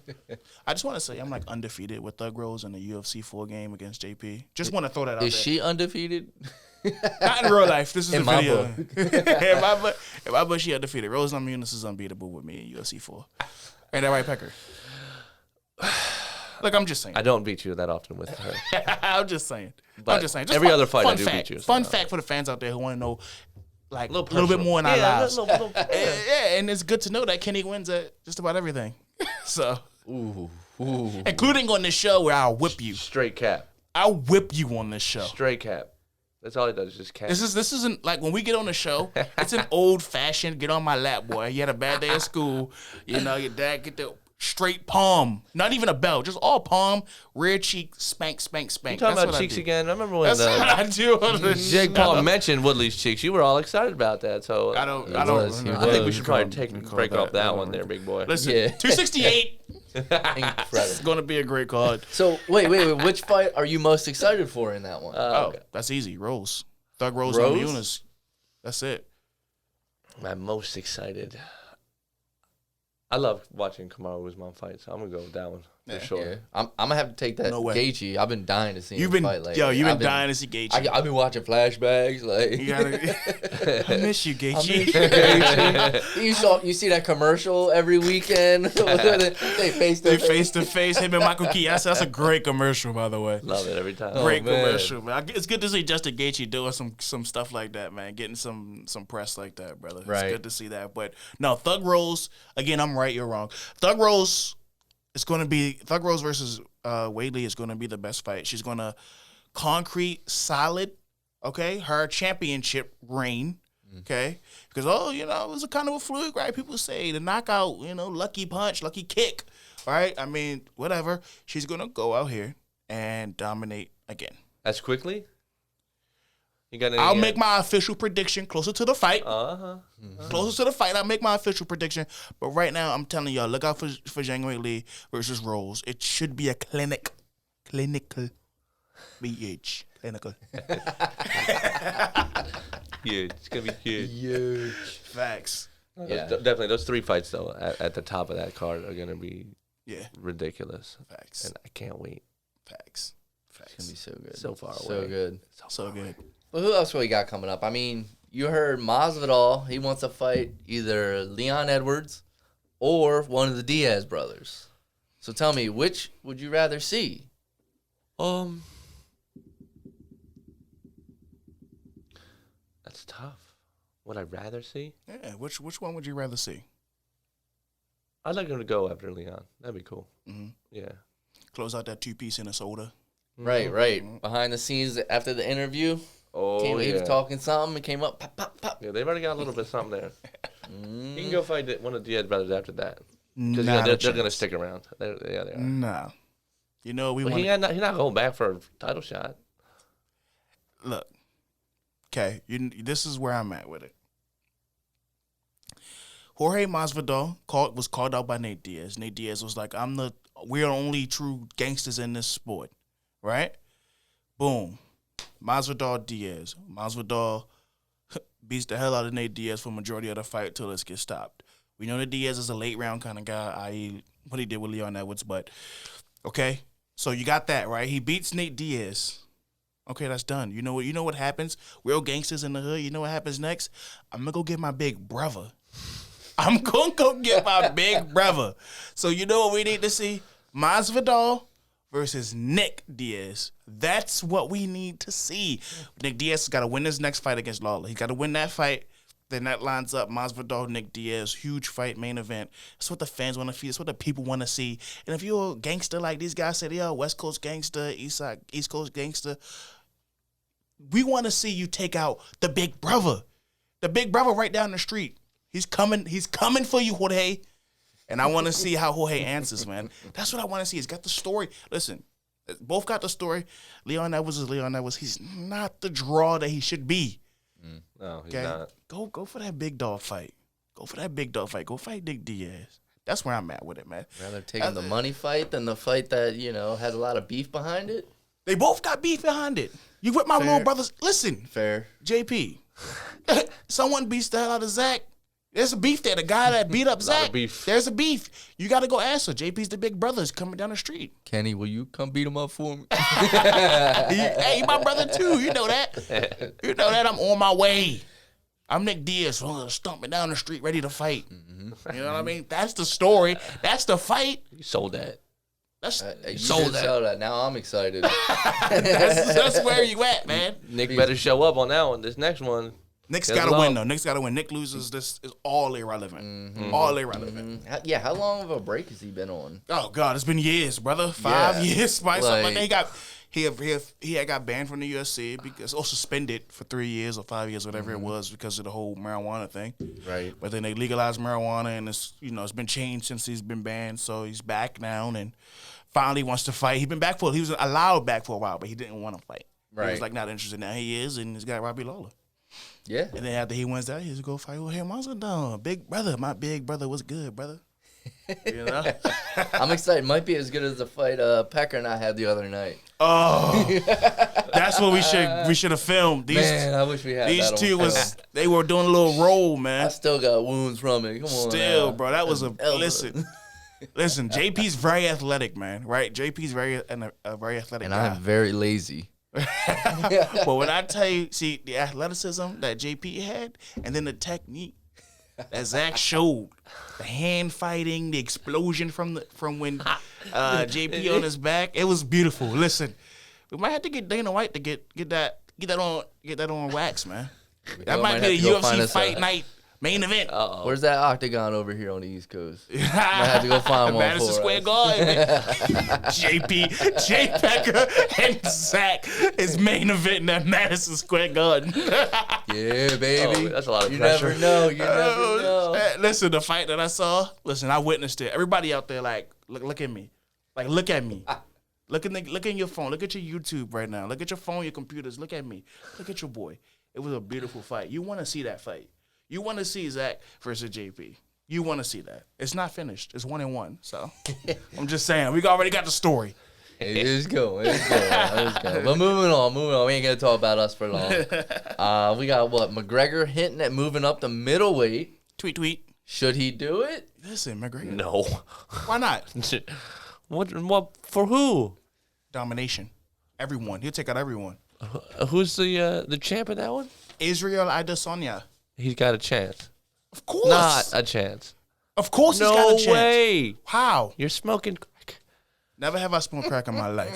I just want to say I'm like undefeated with Thug Rose in the UFC 4 game against JP. Just want to throw that out Is there. she undefeated? Not in real life. This is In a my video. book. in my book, she undefeated. Rose Namajunas is unbeatable with me in UFC 4. Ain't that right, Pecker? Look, I'm just saying. I don't beat you that often with her. I'm just saying. But Just every other fight I do fact. beat you. Fun fact for the fans out there who want to know, like, a little bit personal. more in our lives. Yeah, And it's good to know that Kenny wins at just about everything. So, Ooh. including on this show where I'll whip you. Straight cap. I'll whip you on this show. Straight cap. That's all he does is just cap. This isn't like when we get on the show. It's an old fashioned get on my lap, boy. You had a bad day at school. You know your dad get the straight palm, not even a belt, just all palm, rear cheek, spank, spank, spank. You talking That's about what I cheeks do. again? I remember when That's what I do on the Jake show. Paul mentioned Woodley's cheeks. You were all excited about that. So I don't. I think we should probably take call break off that I one don't there, big boy. Listen, Yeah. 268 Incredible. is going to be a great card. So, wait. Which fight are you most excited for in that one? Oh, that's easy. Rose. Thug Rose Rose? Namajunas. That's it. I'm most excited. I love watching Kamaru Usman fight, so I'm gonna go with that one for sure. Yeah. I'm gonna have to take that No way. Gaethje. I've been dying to see You've him been, fight. Like, you've been dying to see Gaethje. I've been watching flashbacks. Like, You gotta, I miss you, Gaethje. you see that commercial every weekend. They face They face to face. Him and Michael Key. That's a great commercial, by the way. Love it every time. Great man. commercial, man. It's good to see Justin Gaethje doing some stuff like that, man. Getting some press like that, brother. Right. It's good to see that. But no, Thug Rose. Again, I'm right. You're wrong. Thug Rose. It's going to be Thug Rose versus Woodley is going to be the best fight. She's going to concrete, solid, okay, her championship reign, okay? Because, it was a kind of a fluke, right? People say the knockout, lucky punch, lucky kick, right? I mean, whatever. She's going to go out here and dominate again. As quickly? I'll make my official prediction closer to the fight. Closer to the fight, I'll make my official prediction. But right now, I'm telling y'all, look out for Zhang Weili versus Rose. It should be a clinical BH. Clinical. Huge. It's going to be huge. Huge. Facts. Yeah. Definitely. Those 3 fights, though, at the top of that card are going to be ridiculous. Facts. And I can't wait. Facts. It's going to be so good. So far away. So good. So good. Well, who else we got coming up? I mean, you heard Masvidal. He wants to fight either Leon Edwards or one of the Diaz brothers. So tell me, which would you rather see? That's tough. Would I rather see? Yeah, which one would you rather see? I'd like him to go after Leon. That'd be cool. Mm-hmm. Yeah. Close out that 2-piece in a soda. Right. Behind the scenes after the interview. He was talking something. It came up, pop, pop, pop. Yeah, they've already got a little bit of something there. He can go fight one of the Diaz brothers after that. Because they're going to stick around. They are. No. He's not going back for a title shot. Look. Okay, this is where I'm at with it. Jorge Masvidal was called out by Nate Diaz. Nate Diaz was like, we're the only true gangsters in this sport. Right? Boom. Masvidal, Diaz. Masvidal beats the hell out of Nate Diaz for majority of the fight till it gets stopped. We know that Diaz is a late round kind of guy, i.e. what he did with Leon Edwards, but okay. So you got that, right? He beats Nate Diaz. Okay, that's done. You know what happens? Real gangsters in the hood. You know what happens next? I'm gonna go get my big brother. I'm gonna go get my big brother. So you know what we need to see? Masvidal versus Nick Diaz. That's what we need to see. Nick Diaz has got to win his next fight against Lawler. He's got to win that fight. Then that lines up Masvidal, Nick Diaz, huge fight, main event. That's what the fans want to see. That's what the people want to see. And if you're a gangster like these guys say, West Coast gangster, East Coast gangster, we want to see you take out the big brother. The big brother right down the street. He's coming for you, Jorge. And I want to see how Jorge answers, man. That's what I want to see. He's got the story. Listen, both got the story. Leon Edwards is Leon Edwards. He's not the draw that he should be. No, he's not. Go for that big dog fight. Go fight Nick Diaz. That's where I'm at with it, man. Rather taking the money fight than the fight that, had a lot of beef behind it? They both got beef behind it. You with my little brothers. Listen. Fair. JP. Someone beats the hell out of Zach. There's a beef there. The guy that beat up Zach. There's a beef. You got to go ask her. JP's the big brother. Is coming down the street. Kenny, will you come beat him up for me? Hey, my brother too. You know that. I'm on my way. I'm Nick Diaz. So I'm going to stomp me down the street ready to fight. Mm-hmm. You know what I mean? That's the story. That's the fight. You sold that. You sold that. Now I'm excited. that's where you at, man. Nick better show up on that one. This next one. Nick's got to win, though. Nick's got to win. Nick loses. This is all irrelevant. Mm-hmm. All irrelevant. Mm-hmm. How long of a break has he been on? Oh, God. It's been years, brother. 5 years. Something like that. He had got banned from the UFC or suspended for 3 years or 5 years, whatever it was, because of the whole marijuana thing. Right. But then they legalized marijuana, and it's been changed since he's been banned. So he's back now and finally wants to fight. He was allowed back for a while, but he didn't want to fight. Right. He was not interested. Now he is, and he's got Robbie Lawler. Yeah. And then after he wins that, he's going to go fight with him. Masvidal. Big brother. My big brother was good, brother. You know? I'm excited. Might be as good as the fight Pecker and I had the other night. Oh. That's what we should have filmed. Man, I wish we had these that two they were doing a little roll, man. I still got wounds from it. Come on. Still, bro. That was Listen, JP's very athletic, man, right? JP's very athletic and guy. I'm very lazy. But when I tell you, see, the athleticism that JP had and then the technique that Zach showed, the hand fighting, the explosion from when JP on his back, it was beautiful. Listen, we might have to get Dana White to get that on wax, man. That might be a UFC fight night Main event. Where's that octagon over here on the East Coast? I have to go find one Madison for Square us. Garden. Jay Becker, and Zach is main event at Madison Square Garden. Yeah, baby. Oh, that's a lot of you pressure. Never know. You never know. Listen, the fight that I saw. Listen, I witnessed it. Everybody out there, like, look at me. Like, look at me. Look in your phone. Look at your YouTube right now. Look at your phone, your computers. Look at me. Look at your boy. It was a beautiful fight. You want to see that fight. You want to see Zach versus JP. You want to see that. It's not finished. It's 1-1. So I'm just saying, we already got the story. It is going. It's going. But moving on. We ain't going to talk about us for long. We got what? McGregor hinting at moving up to middleweight. Tweet. Should he do it? Listen, McGregor. No. Why not? What? For who? Domination. Everyone. He'll take out everyone. Who's the champ of that one? Israel Adesanya. He's got a chance. Of course. Not a chance. Of course he's got a chance. No way. How? You're smoking crack. Never have I smoked crack in my life.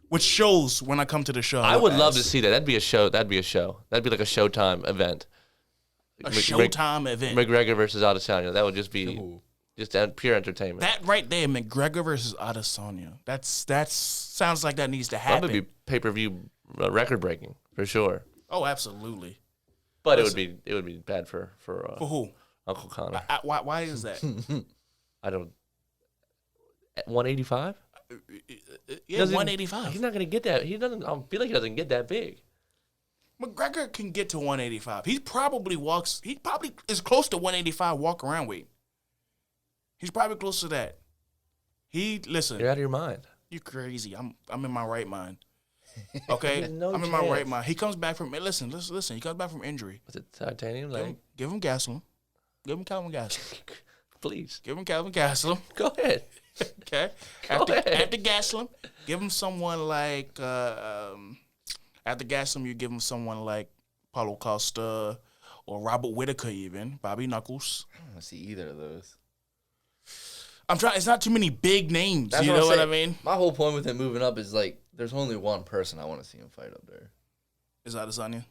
Which shows when I come to the show. I would love to see that. That'd be a show. That'd be like a Showtime event. A Showtime event. McGregor versus Adesanya. That would just be just pure entertainment. That right there, McGregor versus Adesanya. That sounds like that needs to happen. Probably be pay-per-view record breaking for sure. Oh, absolutely. But it would be bad for who? Uncle Connor. Why is that? I don't. 185. Yeah, 185. He's not gonna get that. He doesn't. I feel like he doesn't get that big. McGregor can get to 185. He probably is close to 185 walk around weight. He's probably close to that. Listen. You're out of your mind. You're crazy. I'm in my right mind. Okay? No I'm in chance. my right mind. He comes back from listen. He comes back from injury. Was it titanium leg? Give him Gastelum. Give him Calvin Gastelum. Please. Give him Calvin Gastelum. Go ahead. Okay? After Gastelum, give him someone like after Gastelum, you give him someone like Paulo Costa or Robert Whittaker even, Bobby Knuckles. I don't want to see either of those. I'm trying. It's not too many big names. That's you know what I mean? My whole point with him moving up is like there's only one person I want to see him fight up there. Is Adesanya?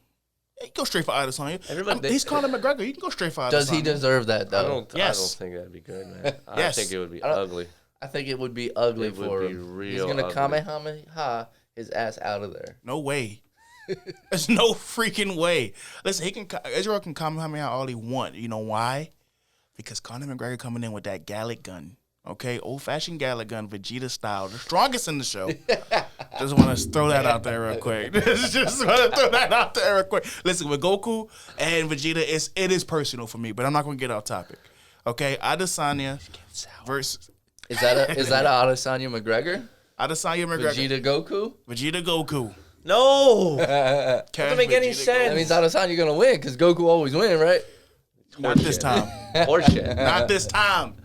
Yeah, you go straight for Adesanya. Everybody- He's Conor McGregor. You can go straight for Adesanya. Does he deserve that though? I don't Yes. think that'd be good, man. Yes. I think it would be ugly. I think it would be ugly It would for be him. real He's gonna ugly. Kamehameha his ass out of there. No way. There's no freaking way. Listen, Israel can Kamehameha all he want. You know why? Because Conor McGregor coming in with that Gallic gun. Okay, old-fashioned Gallic gun, Vegeta style, the strongest in the show. Just want to throw that out there real quick. Just want to throw that out there real quick. Listen, with Goku and Vegeta, it is personal for me, but I'm not going to get off topic. Okay, Adesanya versus Is that a Adesanya McGregor? Adesanya McGregor. Vegeta Goku. No. Okay, Doesn't make any Vegeta sense. That means Adesanya gonna win because Goku always win, right? Not this time. Horseshit. Not this time.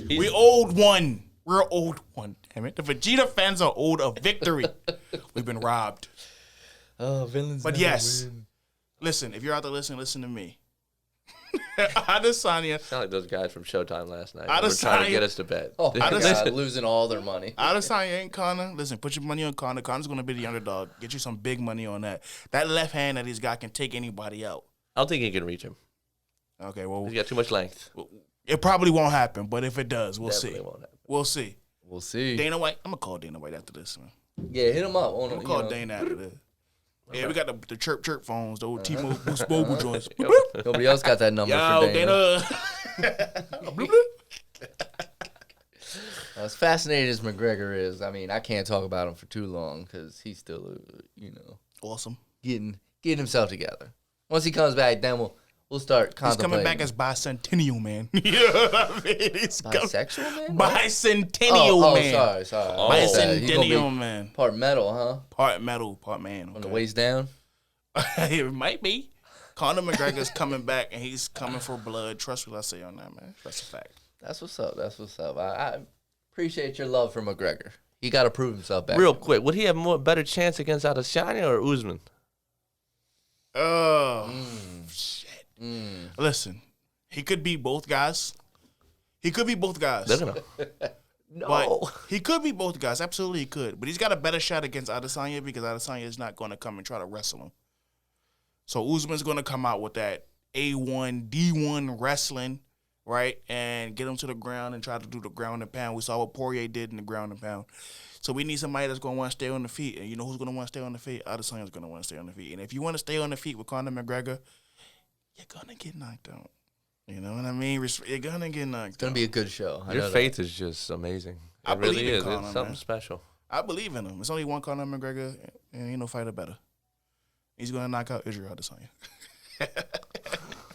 We old one. We're old one. Damn it. The Vegeta fans are old of victory. We've been robbed. Oh, villains. But never yes, win. listen. If you're out there listening, listen to me. Adesanya. Sound like those guys from Showtime last night. Adesanya- They were trying to get us to bed. Oh, my Adesanya- God, losing all their money. Adesanya ain't Conor. Listen, put your money on Conor. Conor's going to be the underdog. Get you some big money on that. That left hand that he's got can take anybody out. I don't think he can reach him. Okay, well, He's got too much length. it probably won't happen, but if it does, we'll Definitely see. won't happen. We'll see. We'll see. Dana White. I'm going to call Dana White after this, man. Yeah, hit him up. I'm going to call Dana after this. Yeah, we got the chirp phones, the old T-Mobile Boost Mobile joints. Nobody else got that number Yo, for Dana. Dana. As fascinating as McGregor is, I mean, I can't talk about him for too long because he's still, Awesome. getting himself together. Once he comes back, then we'll start He's contemplating. coming back as bicentennial man. You know what I mean? He's bisexual man. bicentennial man. Sorry. Oh. He's gonna be Bicentennial man. part metal, huh? Part metal, part man. From the okay. waist down. It might be. Conor McGregor's coming back and he's coming for blood. Trust what I say on that, man. That's a fact. That's what's up. I appreciate your love for McGregor. He got to prove himself back. Real quick, would he have better chance against Adesanya or Usman? Oh, shit. Listen, he could beat both guys. They're gonna. No. But he could beat both guys. Absolutely, he could. But he's got a better shot against Adesanya because Adesanya is not going to come and try to wrestle him. So Usman's going to come out with that A1, D1 wrestling, right? And get him to the ground and try to do the ground and pound. We saw what Poirier did in the ground and pound. So we need somebody that's going to want to stay on the feet. And you know who's going to want to stay on the feet? Adesanya's going to want to stay on the feet. And if you want to stay on the feet with Conor McGregor, you're going to get knocked out. You know what I mean? You're going to get knocked out. It's going to be a good show. Your faith is just amazing. It really is. Conor, it's something special. I believe in him. It's only one Conor McGregor, and ain't no fighter better. He's going to knock out Israel Adesanya.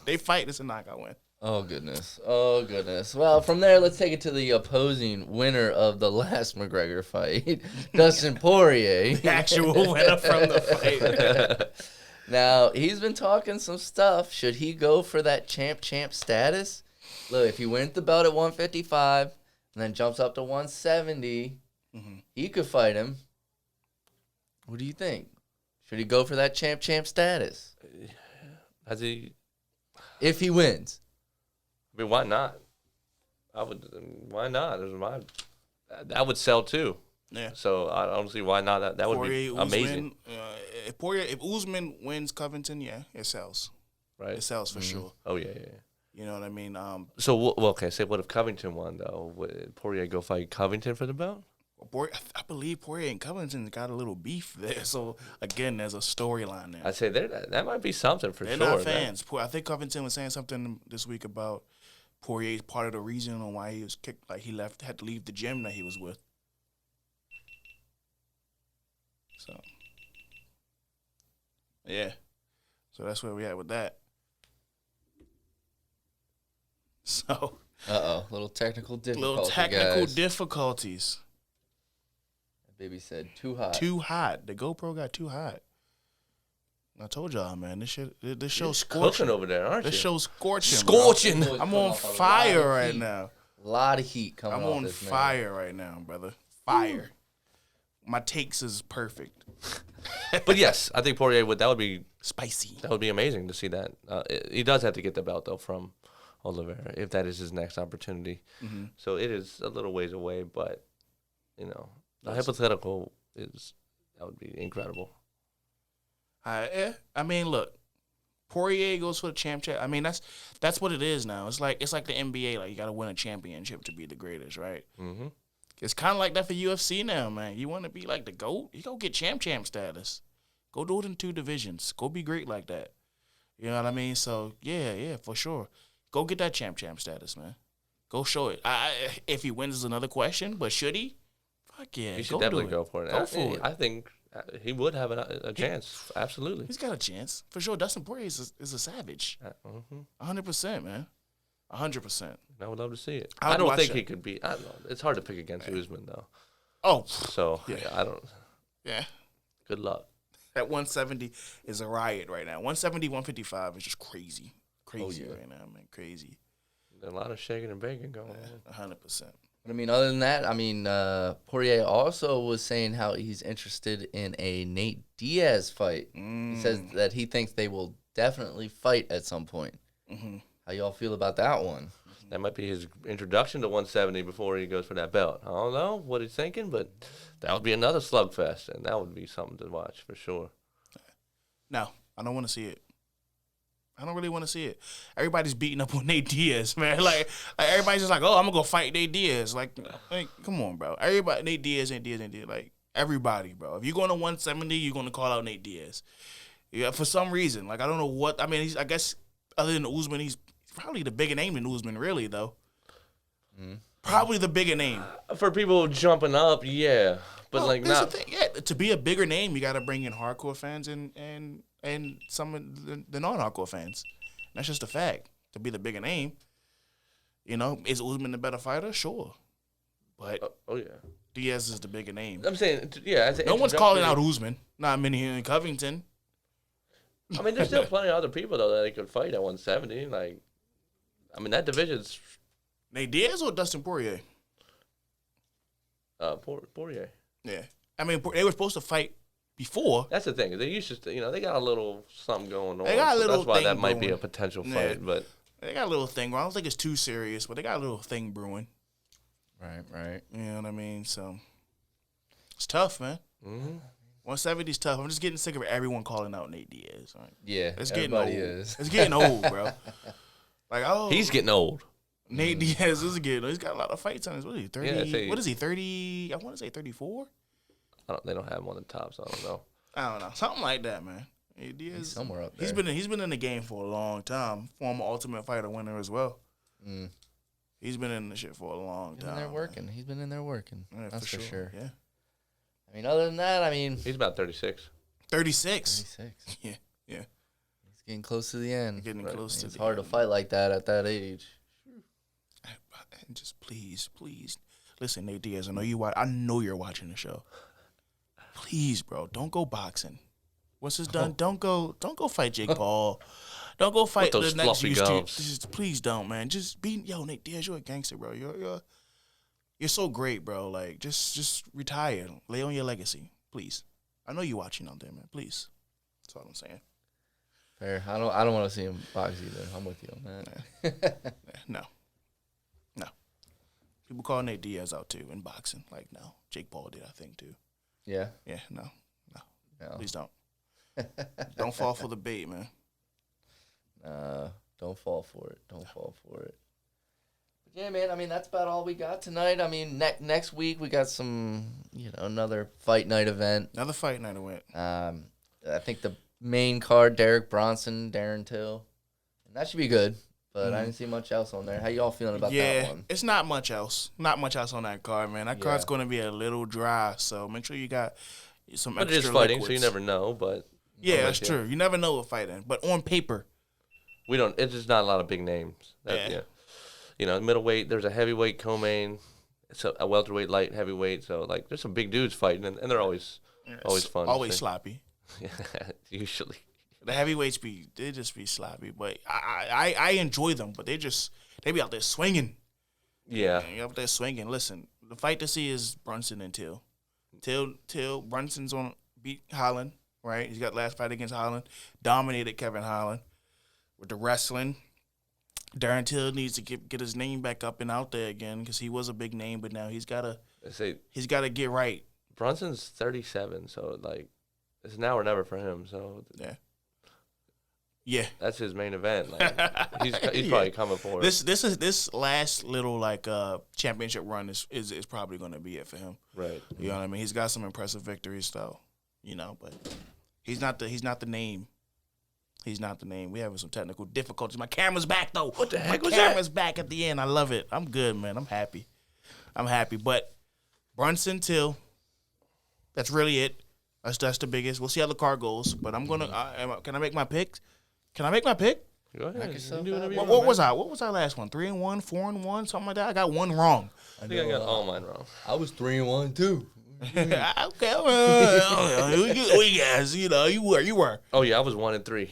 They fight. It's a knockout win. Oh, goodness. Oh, goodness. Well, from there, let's take it to the opposing winner of the last McGregor fight, Dustin Poirier. The actual winner from the fight. Now, he's been talking some stuff. Should he go for that champ status? Look, if he wins the belt at 155 and then jumps up to 170, he could fight him. What do you think? Should he go for that champ status? Has he? If he wins. I mean, why not? Why not? That would sell too. Yeah. So I don't see why not. That would be amazing. If Usman wins Covington, yeah, it sells. Right. It sells for sure. Oh yeah. You know what I mean? So okay. Say what if Covington won though? Would Poirier go fight Covington for the belt? I believe Poirier and Covington got a little beef there. So again, there's a storyline there. I'd say that might be something for They're sure. They're not fans. I think Covington was saying something this week about Poirier's part of the reason on why he was kicked. Like he had to leave the gym that he was with. So yeah, so that's where we at with that. So little technical difficulties. Baby said too hot. Too hot. The GoPro got too hot. I told y'all, man. This show's scorching cooking over there, aren't you? This show's scorching. Scorching. Bro. I'm on fire right now. A lot of heat coming. I'm on fire right now, brother. Fire. My takes is perfect. But yes, I think Poirier that would be spicy. That would be amazing to see that. He does have to get the belt though from Oliveira if that is his next opportunity. Mm-hmm. So it is a little ways away, but the hypothetical that would be incredible. I mean, look, Poirier goes for the champ. I mean, that's what it is now. It's like the NBA. Like you got to win a championship to be the greatest, right? Mm-hmm. It's kind of like that for UFC now, man. You want to be like the GOAT? You go get champ status. Go do it in 2 divisions. Go be great like that. You know what I mean? So yeah, for sure. Go get that champ status, man. Go show it. If he wins is another question, but should he? Fuck yeah, he should definitely go for it. Go for it. I think he would have a chance. Absolutely, he's got a chance for sure. Dustin Poirier is a savage. 100%, man. 100%. I would love to see it. I don't think he could beat. I don't know. It's hard to pick against Usman though. Oh, so yeah. I don't. Yeah. Good luck. That 170 is a riot right now. 170, 155 is just crazy right now, man. Crazy. There's a lot of shaking and baking going on. 100%. But other than that, Poirier also was saying how he's interested in a Nate Diaz fight. He says that he thinks they will definitely fight at some point. Mm-hmm. How y'all feel about that one? That might be his introduction to 170 before he goes for that belt. I don't know what he's thinking, but that would be another slugfest, and that would be something to watch for sure. No, I don't want to see it. I don't really want to see it. Everybody's beating up on Nate Diaz, man. Like everybody's just like, oh, I'm gonna go fight Nate Diaz. Like, come on, bro. Everybody, Nate Diaz. Like everybody, bro. If you're going to 170, you're gonna call out Nate Diaz. Yeah, for some reason. Like I don't know what. I mean, I guess other than Usman, he's probably the bigger name than Usman, really though. Probably the bigger name for people jumping up, yeah. But not. Yeah, to be a bigger name, you got to bring in hardcore fans and some of the non-hardcore fans. That's just a fact. To be the bigger name, is Usman the better fighter? Sure, but Diaz is the bigger name. I'm saying, yeah. No one's calling out Usman. Not many here in Covington. I mean, there's still plenty of other people though that they could fight at 170. Like, I mean, that division's Nate Diaz or Dustin Poirier. Poirier. Yeah, I mean, they were supposed to fight before. That's the thing. They used to, they got a little something going on. They got a little that's why thing that might brewing. be a potential fight. But they got a little thing. I don't think it's too serious, but they got a little thing brewing. Right. You know what I mean? So it's tough, man. Mm-hmm. 170's tough. I'm just getting sick of everyone calling out Nate Diaz. Right? Yeah, it's getting everybody old. is. It's getting old, bro. Like, oh, He's getting old. Nate Diaz is getting old. He's got a lot of fights on his. What is he? 30? Yeah, what is he? 30? I want to say 34. They don't have him on the top, so I don't know. I don't know. Something like that, man. Nate Diaz, He's somewhere up there. He's been in the game for a long time. Former Ultimate Fighter winner as well. Mm. He's been in the shit for a long time. He's been in there working. Yeah, That's for sure. Yeah. I mean, other than that, he's about 36. 36. 36. Yeah. He's getting close to the end. Getting close to the end. It's hard to fight like that at that age. And just please, listen, Nate Diaz. I know you're watching the show. Please, bro, don't go boxing. Once it's done, don't go fight Jake Paul. Don't go fight those the next gloves. Please don't, man. Just be Nate Diaz. You're a gangster, bro. You're so great, bro. Like just retire. Lay on your legacy, please. I know you're watching out there, man. Please. That's all I'm saying. Fair. I don't want to see him box either. I'm with you on that. No. People call Nate Diaz out too in boxing. Like, no. Jake Paul did, I think, too. Yeah. Yeah, no. Please don't. Don't fall for the bait, man. Don't fall for it. But yeah, man. I mean, that's about all we got tonight. I mean, next week we got some, another fight night event. I think the main card, Derek Bronson, Darren Till, and that should be good. But I didn't see much else on there. How y'all feeling about that one? It's not much else. Not much else on that card, man. That card's going to be a little dry, so make sure you got some extra But it is fighting, liquids. so you never know. But yeah, that's true. You never know with fighting. But on paper, we don't. It's just not a lot of big names. Middleweight. There's a heavyweight co-main. It's a welterweight, light, heavyweight. So there's some big dudes fighting, and they're always fun. Always sloppy. Yeah, usually. The heavyweights they just be sloppy, but I enjoy them. But they be out there swinging. Yeah, you're out there swinging. Listen, the fight to see is Brunson and Till. Brunson's beat Holland, right? He's got last fight against Holland, dominated Kevin Holland with the wrestling. Darren Till needs to get his name back up and out there again because he was a big name, but now he's gotta get right. Brunson's 37, so it's now or never for him. So yeah, that's his main event. He's probably coming for it. This last little championship run is probably going to be it for him. Right. You know what I mean? He's got some impressive victories though. But he's not the name. He's not the name. We having some technical difficulties. My camera's back though. What the heck was that? My camera's back at the end. I love it. I'm good, man. I'm happy. But Brunson Till, that's really it. That's the biggest. We'll see how the card goes. But I'm gonna. Can I make my picks? Can I make my pick? Go ahead. What was I? What was our last one? 3-1, 4-1, something like that. I got one wrong. I think I got all mine wrong. I was 3-1 too. Okay, we guys, you were. Oh yeah, I was 1-3.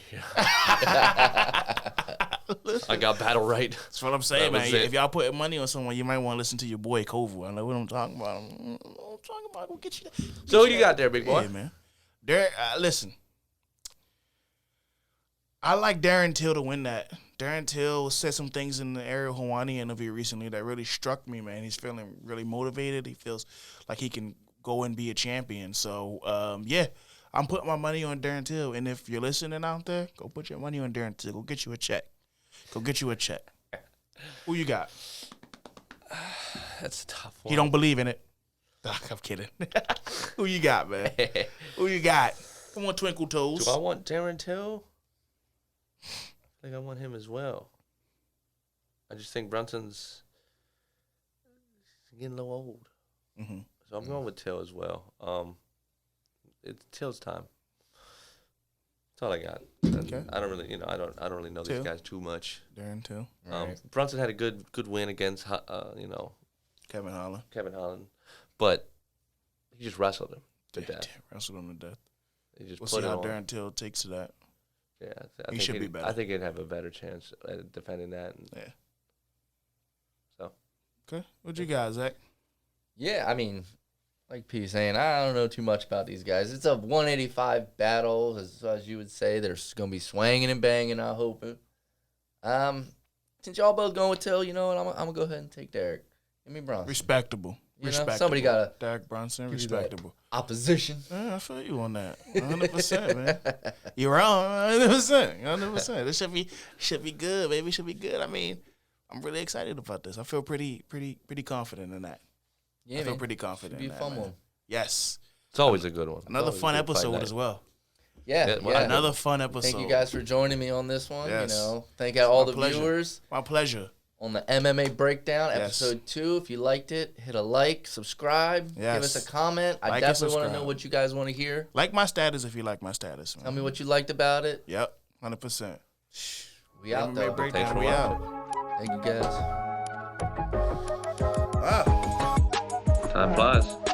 I got battle right. That's what I'm saying, man. If y'all put money on someone, you might want to listen to your boy Kovu. I know what I'm talking about. We'll get you. So who you got there, big boy? Yeah, man. Listen. I like Darren Till to win that. Darren Till said some things in the Ariel Helwani interview recently that really struck me, man. He's feeling really motivated. He feels like he can go and be a champion. So, I'm putting my money on Darren Till. And if you're listening out there, go put your money on Darren Till. Go get you a check. Who you got? That's a tough one. He don't believe in it. I'm kidding. Who you got, man? Who you got? Come on, Twinkle Toes. Do I want Darren Till? I think I want him as well. I just think Brunson's getting a little old. Mm-hmm. So I'm going with Till as well. It's Till's time. That's all I got. Okay. I don't really, I don't really know these guys too much. Darren Till. Right. Brunson had a good win against, Kevin Holland, but he just wrestled him to death. Wrestled him to death. He just we'll see how Darren Till takes to that. Yeah, he should be better. I think he'd have a better chance at defending that. So. Okay. What you got, Zach? Yeah, I mean, like P saying, I don't know too much about these guys. It's a 185 battle, as you would say. They're going to be swanging and banging, I hope. Since y'all both going with Till, you know what? I'm going to go ahead and take Derek. Give me Bronson. Respectable. You know, somebody gotta. Derek Brunson, respectable. Opposition. Yeah, I feel you on that. 100%, man. You're wrong. 100%. 100%. This should be good, baby. Should be good. I mean, I'm really excited about this. I feel pretty confident in that. Yeah, I feel pretty confident. Should be a fun one. Yes. It's always a good one. Another fun episode as well. Yeah. Another fun episode. Thank you guys for joining me on this one. Yes. You know, thank all the viewers. My pleasure. On the MMA Breakdown, episode 2. If you liked it, hit a like, subscribe, give us a comment. I definitely want to know what you guys want to hear. Like my status if you like my status. Man. Tell me what you liked about it. Yep, 100%. We out, though. Breakdown, we out. Thank you, guys. Time flies.